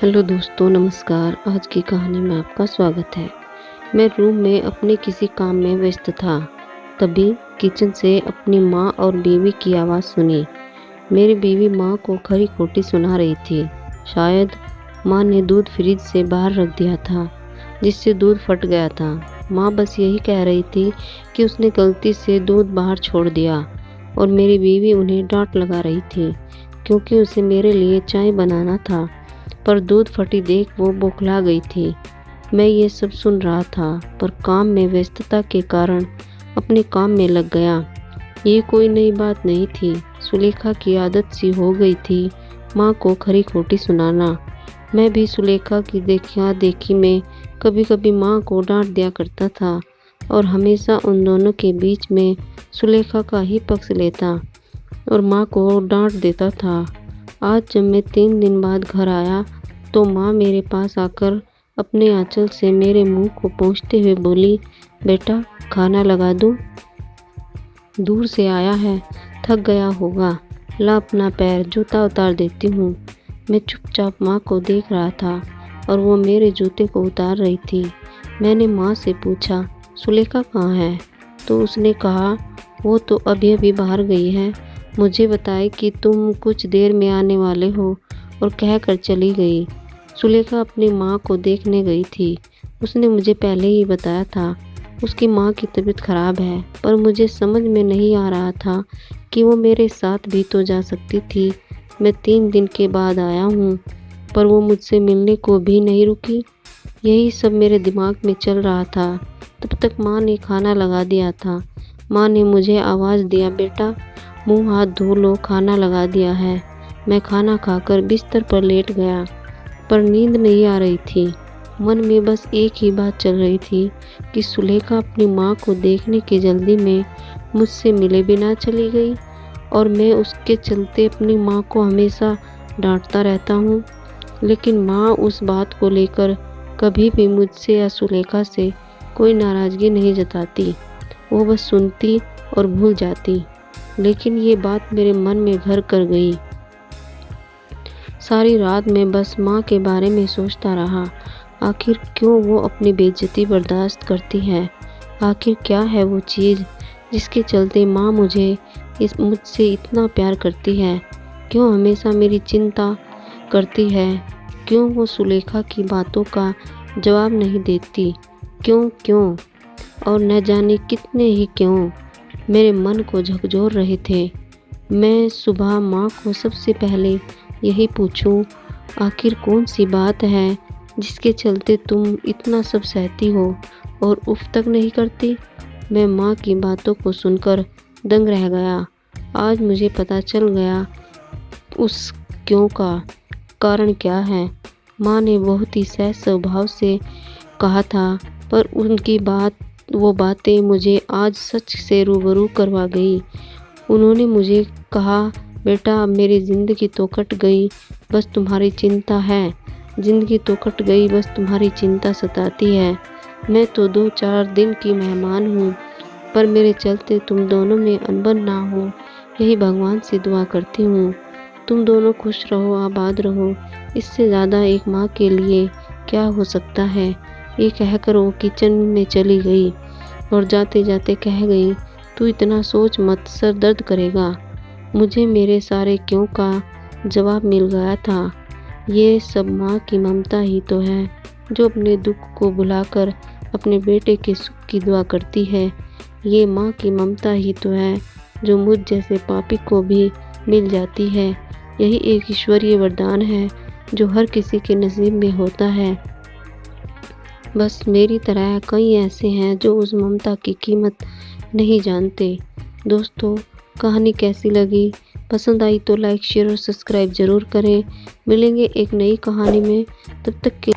Hello दोस्तों, नमस्कार। आज की कहानी में आपका स्वागत है। मैं रूम में अपने किसी काम में व्यस्त था। तभी किचन से अपनी माँ और बीवी की आवाज़ सुनी। मेरी बीवी माँ को खरी खोटी सुना रही थी। शायद माँ ने दूध फ्रिज से बाहर रख दिया था, जिससे दूध फट गया था। माँ बस यही कह रही थी कि उसने गलती से दूध बाहर छोड़ दिया, और मेरी बीवी उन्हें डांट लगा रही थी क्योंकि उसे मेरे लिए चाय बनाना था। पर दूध फटी देख वो बौखला गई थी। मैं ये सब सुन रहा था, पर काम में व्यस्तता के कारण अपने काम में लग गया। ये कोई नई बात नहीं थी। सुलेखा की आदत सी हो गई थी माँ को खरी खोटी सुनाना। मैं भी सुलेखा की देखा देखी में कभी कभी माँ को डांट दिया करता था, और हमेशा उन दोनों के बीच में सुलेखा का ही पक्ष लेता और माँ को डांट देता था। आज जब मैं 3 दिन बाद घर आया तो माँ मेरे पास आकर अपने आंचल से मेरे मुंह को पोंछते हुए बोली, बेटा खाना लगा दूँ? दूर से आया है, थक गया होगा, ला अपना पैर, जूता उतार देती हूँ। मैं चुपचाप माँ को देख रहा था और वो मेरे जूते को उतार रही थी। मैंने माँ से पूछा, सुलेखा कहाँ है? तो उसने कहा, वो तो अभी अभी बाहर गई है। मुझे बताए कि तुम कुछ देर में आने वाले हो, और कहकर चली गई। सुलेखा अपनी माँ को देखने गई थी। उसने मुझे पहले ही बताया था उसकी माँ की तबीयत खराब है, पर मुझे समझ में नहीं आ रहा था कि वो मेरे साथ भी तो जा सकती थी। मैं 3 दिन के बाद आया हूँ, पर वो मुझसे मिलने को भी नहीं रुकी। यही सब मेरे दिमाग में चल रहा था। तब तक माँ ने खाना लगा दिया था। माँ ने मुझे आवाज़ दिया, बेटा मुंह हाथ धो लो, खाना लगा दिया है। मैं खाना खाकर बिस्तर पर लेट गया, पर नींद नहीं आ रही थी। मन में बस एक ही बात चल रही थी कि सुलेखा अपनी माँ को देखने की जल्दी में मुझसे मिले बिना चली गई, और मैं उसके चलते अपनी माँ को हमेशा डांटता रहता हूँ। लेकिन माँ उस बात को लेकर कभी भी मुझसे या सुलेखा से कोई नाराज़गी नहीं जताती। वो बस सुनती और भूल जाती। लेकिन ये बात मेरे मन में घर कर गई। सारी रात मैं बस माँ के बारे में सोचता रहा। आखिर क्यों वो अपनी बेइज्जती बर्दाश्त करती है? आखिर क्या है वो चीज़ जिसके चलते माँ मुझसे इतना प्यार करती है? क्यों हमेशा मेरी चिंता करती है? क्यों वो सुलेखा की बातों का जवाब नहीं देती? क्यों क्यों और न जाने कितने ही क्यों मेरे मन को झकझोर रहे थे। मैं सुबह माँ को सबसे पहले यही पूछूं, आखिर कौन सी बात है जिसके चलते तुम इतना सब सहती हो और उफ तक नहीं करती? मैं माँ की बातों को सुनकर दंग रह गया। आज मुझे पता चल गया उस क्यों का कारण क्या है। माँ ने बहुत ही सहज स्वभाव से कहा था, पर उनकी वो बातें मुझे आज सच से रूबरू करवा गई। उन्होंने मुझे कहा, बेटा अब मेरी ज़िंदगी तो कट गई, बस तुम्हारी चिंता है। ज़िंदगी तो कट गई, बस तुम्हारी चिंता सताती है। मैं तो 2-4 दिन की मेहमान हूँ, पर मेरे चलते तुम दोनों में अनबन ना हो, यही भगवान से दुआ करती हूँ। तुम दोनों खुश रहो, आबाद रहो, इससे ज़्यादा एक माँ के लिए क्या हो सकता है। ये कहकर वो किचन में चली गई और जाते जाते कह गई, तू इतना सोच मत, सर दर्द करेगा। मुझे मेरे सारे क्यों का जवाब मिल गया था। ये सब माँ की ममता ही तो है, जो अपने दुख को भुलाकर अपने बेटे के सुख की दुआ करती है। ये माँ की ममता ही तो है, जो मुझ जैसे पापी को भी मिल जाती है। यही एक ईश्वरीय वरदान है जो हर किसी के नसीब में होता है। बस मेरी तरह कई ऐसे हैं जो उस ममता की कीमत नहीं जानते। दोस्तों, कहानी कैसी लगी? पसंद आई तो लाइक, शेयर और सब्सक्राइब ज़रूर करें। मिलेंगे एक नई कहानी में, तब तक के